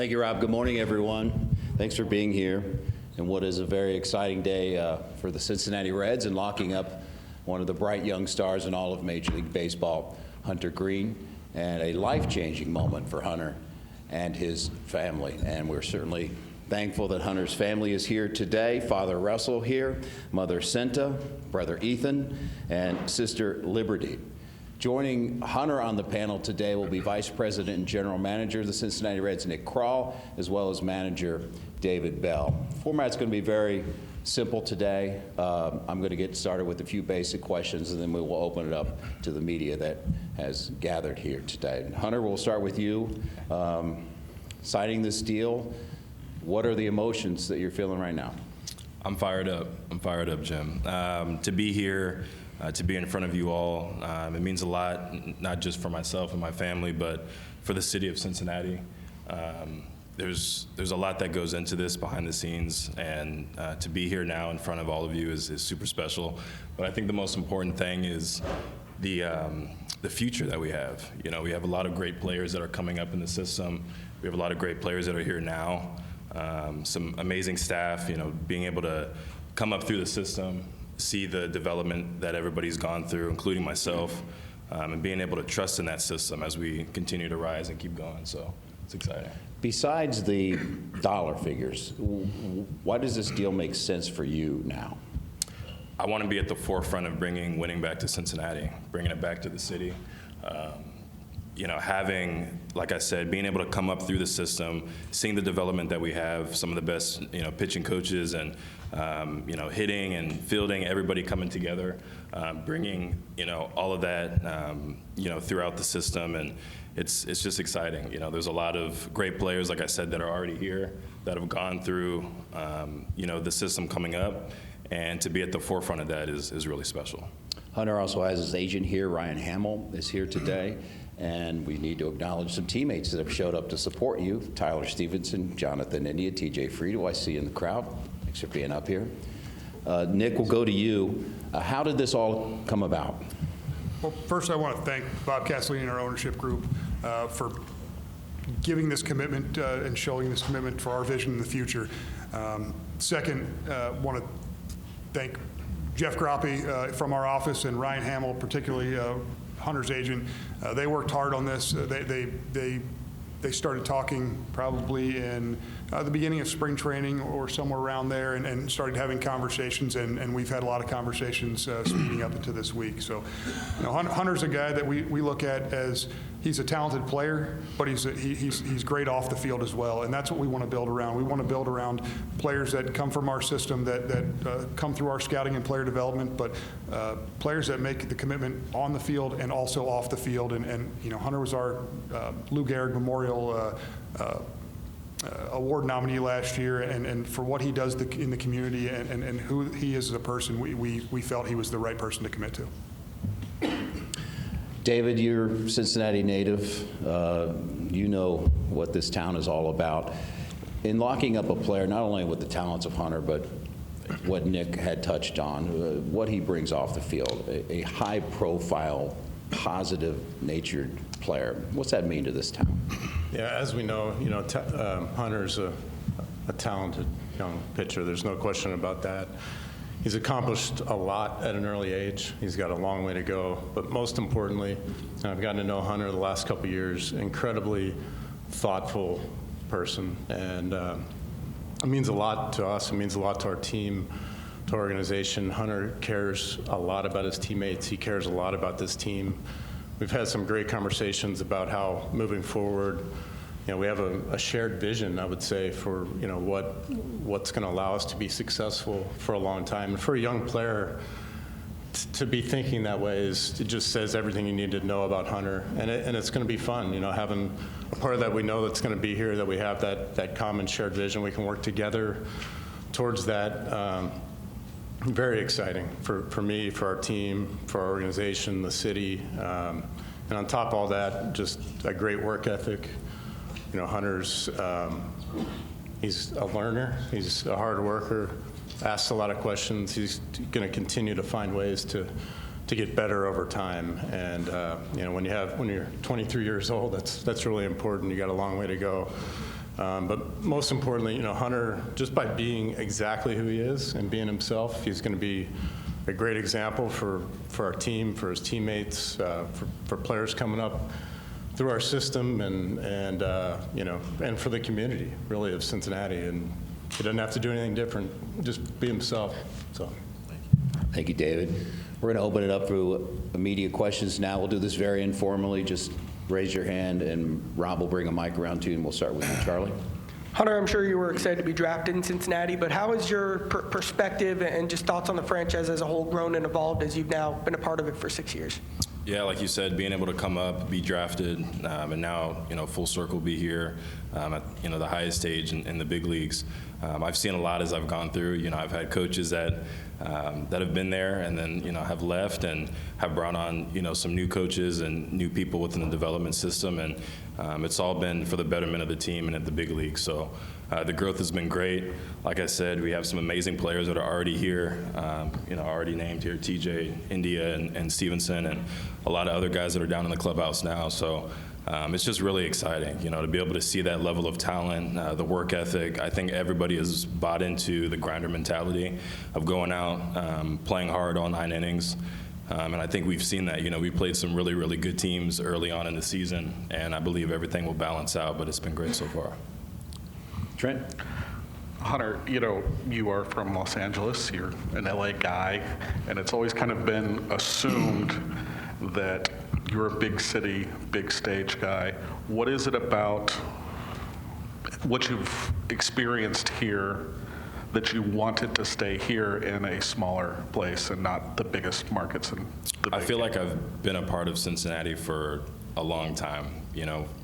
Thank you, Rob. Good morning, everyone. Thanks for being here in what is a very exciting day for the Cincinnati Reds and locking up one of the bright young stars in all of Major League Baseball, Hunter Greene, and a life-changing moment for Hunter and his family. And we're certainly thankful that Hunter's family is here today. Father Russell here, Mother Cinta, Brother Ethan, and Sister Liberty. Joining Hunter on the panel today will be Vice President and General Manager of the Cincinnati Reds, Nick Krall, as well as Manager David Bell. Format's going to be very simple today. I'm going to get started with a few basic questions, and then we will open it up to the media that has gathered here today. Hunter, we'll start with you. Signing this deal, what are the emotions that you're feeling right now? I'm fired up. Jim. To be here, to be in front of you all, it means a lot, not just for myself and my family, but for the city of Cincinnati. There's a lot that goes into this behind the scenes, and to be here now in front of all of you is super special. But I think the most important thing is the future that we have. You know, we have a lot of great players that are coming up in the system. We have a lot of great players that are here now. Some amazing staff, you know, being able to come up through the system, see the development that everybody's gone through, including myself, and being able to trust in that system as we continue to rise and keep going. So it's exciting. Besides the dollar figures, why does this deal make sense for you now? I want to be at the forefront of bringing winning back to Cincinnati, bringing it back to the city. You know, having, like I said, being able to come up through the system, seeing the development that we have, some of the best, you know, pitching coaches and, you know, hitting and fielding, everybody coming together, bringing, you know, all of that, you know, throughout the system. And it's just exciting. You know, there's a lot of great players, like I said, that are already here, that have gone through, you know, the system coming up. And to be at the forefront of that is really special. Hunter also has his agent here. Ryan Hamill is here today. And we need to acknowledge some teammates that have showed up to support you. Tyler Stevenson, Jonathan India, TJ Friedel, I see in the crowd. Thanks for being up here. Nick, we'll go to you. How did this all come about? Well, first I want to thank Bob Castellini and our ownership group for giving this commitment and showing this commitment for our vision in the future. Second, want to thank Jeff Groppe from our office and Ryan Hamill, particularly Hunter's agent. They worked hard on this. They started talking probably in the beginning of spring training or somewhere around there, and started having conversations, and we've had a lot of conversations speeding up into this week. So, you know, Hunter's a guy that we look at as he's a talented player, but he's great off the field as well, and that's what we want to build around. We want to build around players that come from our system, that come through our scouting and player development, but players that make the commitment on the field and also off the field. And you know, Hunter was our Lou Gehrig Memorial Award nominee last year, and for what he does in the community and who he is as a person, we felt he was the right person to commit to. David, you're Cincinnati native. You know what this town is all about. In locking up a player, not only with the talents of Hunter, but what Nick had touched on, what he brings off the field, a high-profile, positive-natured player. What's that mean to this town? Yeah, as we know, you know, Hunter's a talented young pitcher. There's no question about that. He's accomplished a lot at an early age. He's got a long way to go. But most importantly, I've gotten to know Hunter the last couple of years, incredibly thoughtful person. And it means a lot to us. It means a lot to our team, to our organization. Hunter cares a lot about his teammates. He cares a lot about this team. We've had some great conversations about how moving forward, you know, we have a shared vision, I would say, for, you know, what's going to allow us to be successful for a long time. And for a young player to be thinking that way it just says everything you need to know about Hunter. And it's going to be fun, you know, having a part of that we know that's going to be here, that we have that common shared vision. We can work together towards that. Very exciting for me, for our team, for our organization, the city. And on top of all that, just a great work ethic. You know, Hunter's, he's a learner, he's a hard worker, asks a lot of questions. He's going to continue to find ways to get better over time. And you know, when you're 23 years old, that's really important. You got a long way to go. But most importantly, Hunter, just by being exactly who he is and being himself, he's going to be a great example for our team, for his teammates, for players coming up through our system, and for the community, really, of Cincinnati. And he doesn't have to do anything different, just be himself. So, Thank you, David. We're going to open it up for immediate questions now. We'll do this very informally. Just raise your hand, and Rob will bring a mic around to you, and we'll start with you, Charlie. Hunter, I'm sure you were excited to be drafted in Cincinnati, but how has your perspective and just thoughts on the franchise as a whole grown and evolved as you've now been a part of it for 6 years? Yeah, like you said, being able to come up, be drafted, and now, full circle be here at, the highest stage in the big leagues. I've seen a lot as I've gone through. I've had coaches that have been there and then, have left, and have brought on, some new coaches and new people within the development system. And it's all been for the betterment of the team and at the big league. So the growth has been great. Like I said, we have some amazing players that are already here, already named here, TJ, India, and Stevenson, and a lot of other guys that are down in the clubhouse now. So it's just really exciting, to be able to see that level of talent, the work ethic. I think everybody has bought into the grinder mentality of going out, playing hard all 9 innings. And I think we've seen that. We played some really, really good teams early on in the season, and I believe everything will balance out, but it's been great so far. Trent? Hunter, you are from Los Angeles, you're an LA guy, and it's always kind of been assumed that you're a big city, big stage guy. What is it about what you've experienced here that you wanted to stay here in a smaller place and not the biggest markets? I feel like I've been a part of Cincinnati for a long time.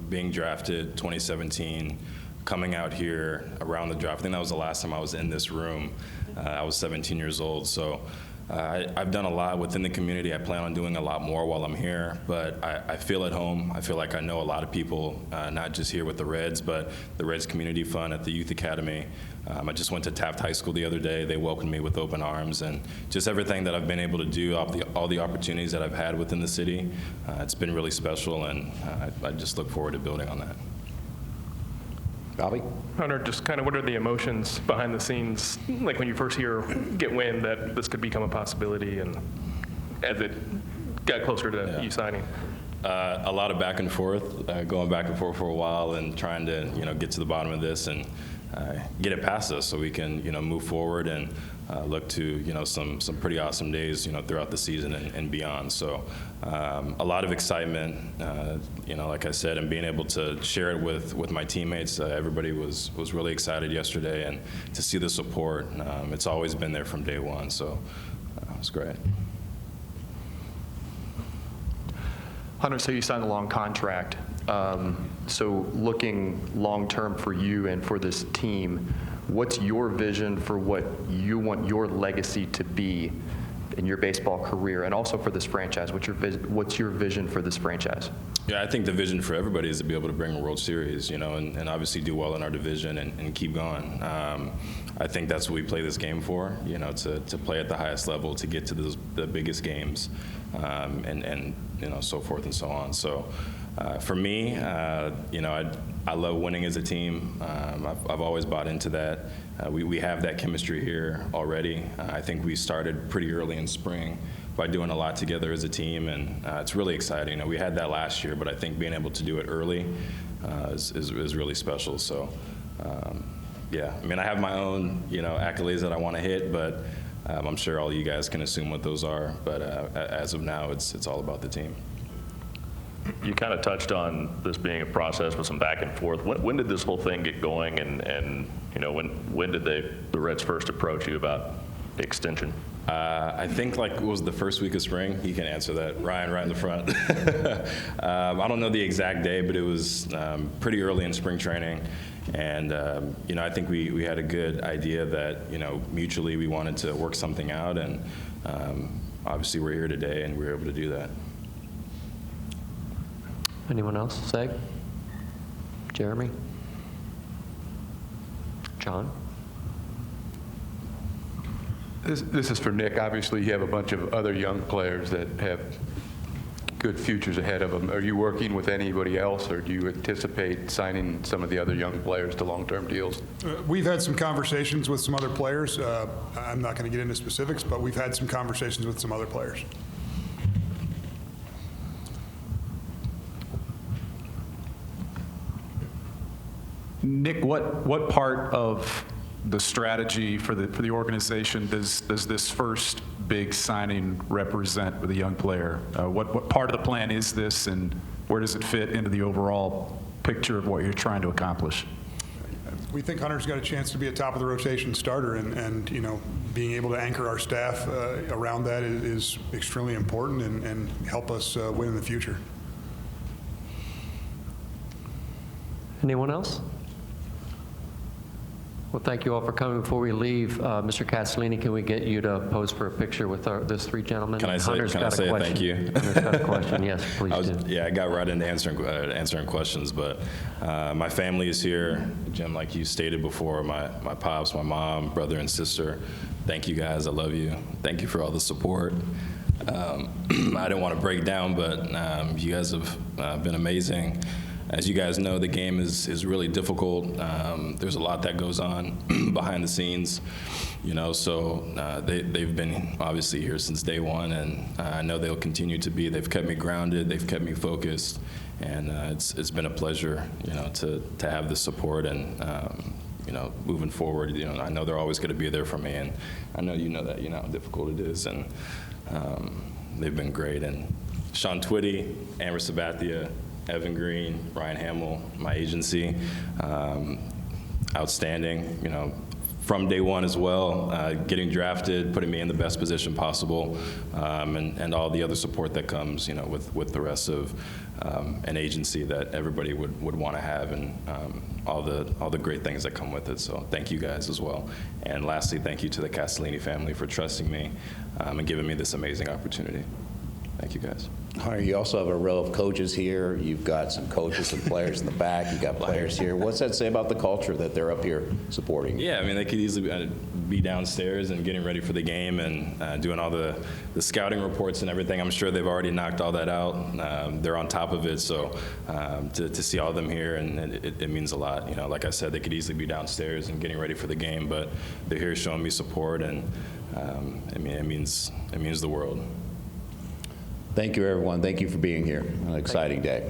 Being drafted 2017, coming out here around the draft. I think that was the last time I was in this room. I was 17 years old. So I've done a lot within the community. I plan on doing a lot more while I'm here, but I feel at home. I feel like I know a lot of people, not just here with the Reds, but the Reds Community Fund at the Youth Academy. I just went to Taft High School the other day. They welcomed me with open arms, and just everything that I've been able to do, all the opportunities that I've had within the city, it's been really special, and I just look forward to building on that. Bobby? Hunter, just kind of what are the emotions behind the scenes, like when you first get wind that this could become a possibility, and as it got closer to you signing? A lot of back and forth, going back and forth for a while, and trying to get to the bottom of this and get it past us so we can move forward and look to some pretty awesome days throughout the season and beyond. So a lot of excitement, like I said, and being able to share it with my teammates. Everybody was really excited yesterday, and to see the support, it's always been there from day one. So it was great. Hunter, so you signed a long contract. So looking long-term for you and for this team, what's your vision for what you want your legacy to be in your baseball career, and also for this franchise? What's your vision for this franchise? Yeah, I think the vision for everybody is to be able to bring a World Series, and obviously do well in our division and keep going. I think that's what we play this game for, to play at the highest level, to get to the biggest games, and so forth and so on. So for me, I love winning as a team. I've always bought into that. We have that chemistry here already. I think we started pretty early in spring by doing a lot together as a team, and it's really exciting. We had that last year, but I think being able to do it early is really special. So, yeah, I have my own accolades that I want to hit, but I'm sure all you guys can assume what those are. But as of now, it's all about the team. You kind of touched on this being a process with some back and forth. When did this whole thing get going, and when did the Reds first approach you about the extension? I think it was the first week of spring. You can answer that, Ryan, right in the front. I don't know the exact day, but it was pretty early in spring training. And, I think we had a good idea that, mutually we wanted to work something out. And obviously we're here today, and we were able to do that. Anyone else? Seg? Jeremy? John? This is for Nick. Obviously, you have a bunch of other young players that have good futures ahead of them. Are you working with anybody else, or do you anticipate signing some of the other young players to long-term deals? We've had some conversations with some other players. I'm not going to get into specifics, but we've had some conversations with some other players. Nick, what part of the strategy for the organization does this first big signing represent with a young player? What part of the plan is this, and where does it fit into the overall picture of what you're trying to accomplish? We think Hunter's got a chance to be a top-of-the-rotation starter, and you know, being able to anchor our staff around that is extremely important and help us win in the future. Anyone else? Well, thank you all for coming. Before we leave, Mr. Castellini, can we get you to pose for a picture with those three gentlemen? Can I say thank you? Hunter's got a question. Yes, please do. Yeah, I got right into answering questions, but my family is here. Jim, like you stated before, my pops, my mom, brother, and sister. Thank you guys. I love you. Thank you for all the support. I didn't want to break down, but you guys have been amazing. As you guys know, the game is really difficult. There's a lot that goes on behind the scenes, you know, so they've been obviously here since day one, and I know they'll continue to be. They've kept me grounded, they've kept me focused, and it's been a pleasure, you know, to have the support, and you know, moving forward, you know, I know they're always going to be there for me, and I know you know that, you know how difficult it is, and they've been great. And Sean Twitty, Amber Sabathia, Evan Green, Ryan Hamill, my agency, outstanding, you know, from day one as well, getting drafted, putting me in the best position possible, and all the other support that comes, you know, with the rest of an agency that everybody would want to have, and all the great things that come with it. So thank you guys as well. And lastly, thank you to the Castellini family for trusting me and giving me this amazing opportunity. Thank you guys. Hunter, you also have a row of coaches here. You've got some coaches and players in the back. You've got players here. What's that say about the culture that they're up here supporting? Yeah, I mean, they could easily be downstairs and getting ready for the game and doing all the scouting reports and everything. I'm sure they've already knocked all that out. They're on top of it, so to see all of them here, and it means a lot. You know, like I said, they could easily be downstairs and getting ready for the game, but they're here showing me support, and I mean, it means the world. Thank you, everyone. Thank you for being here. An exciting day.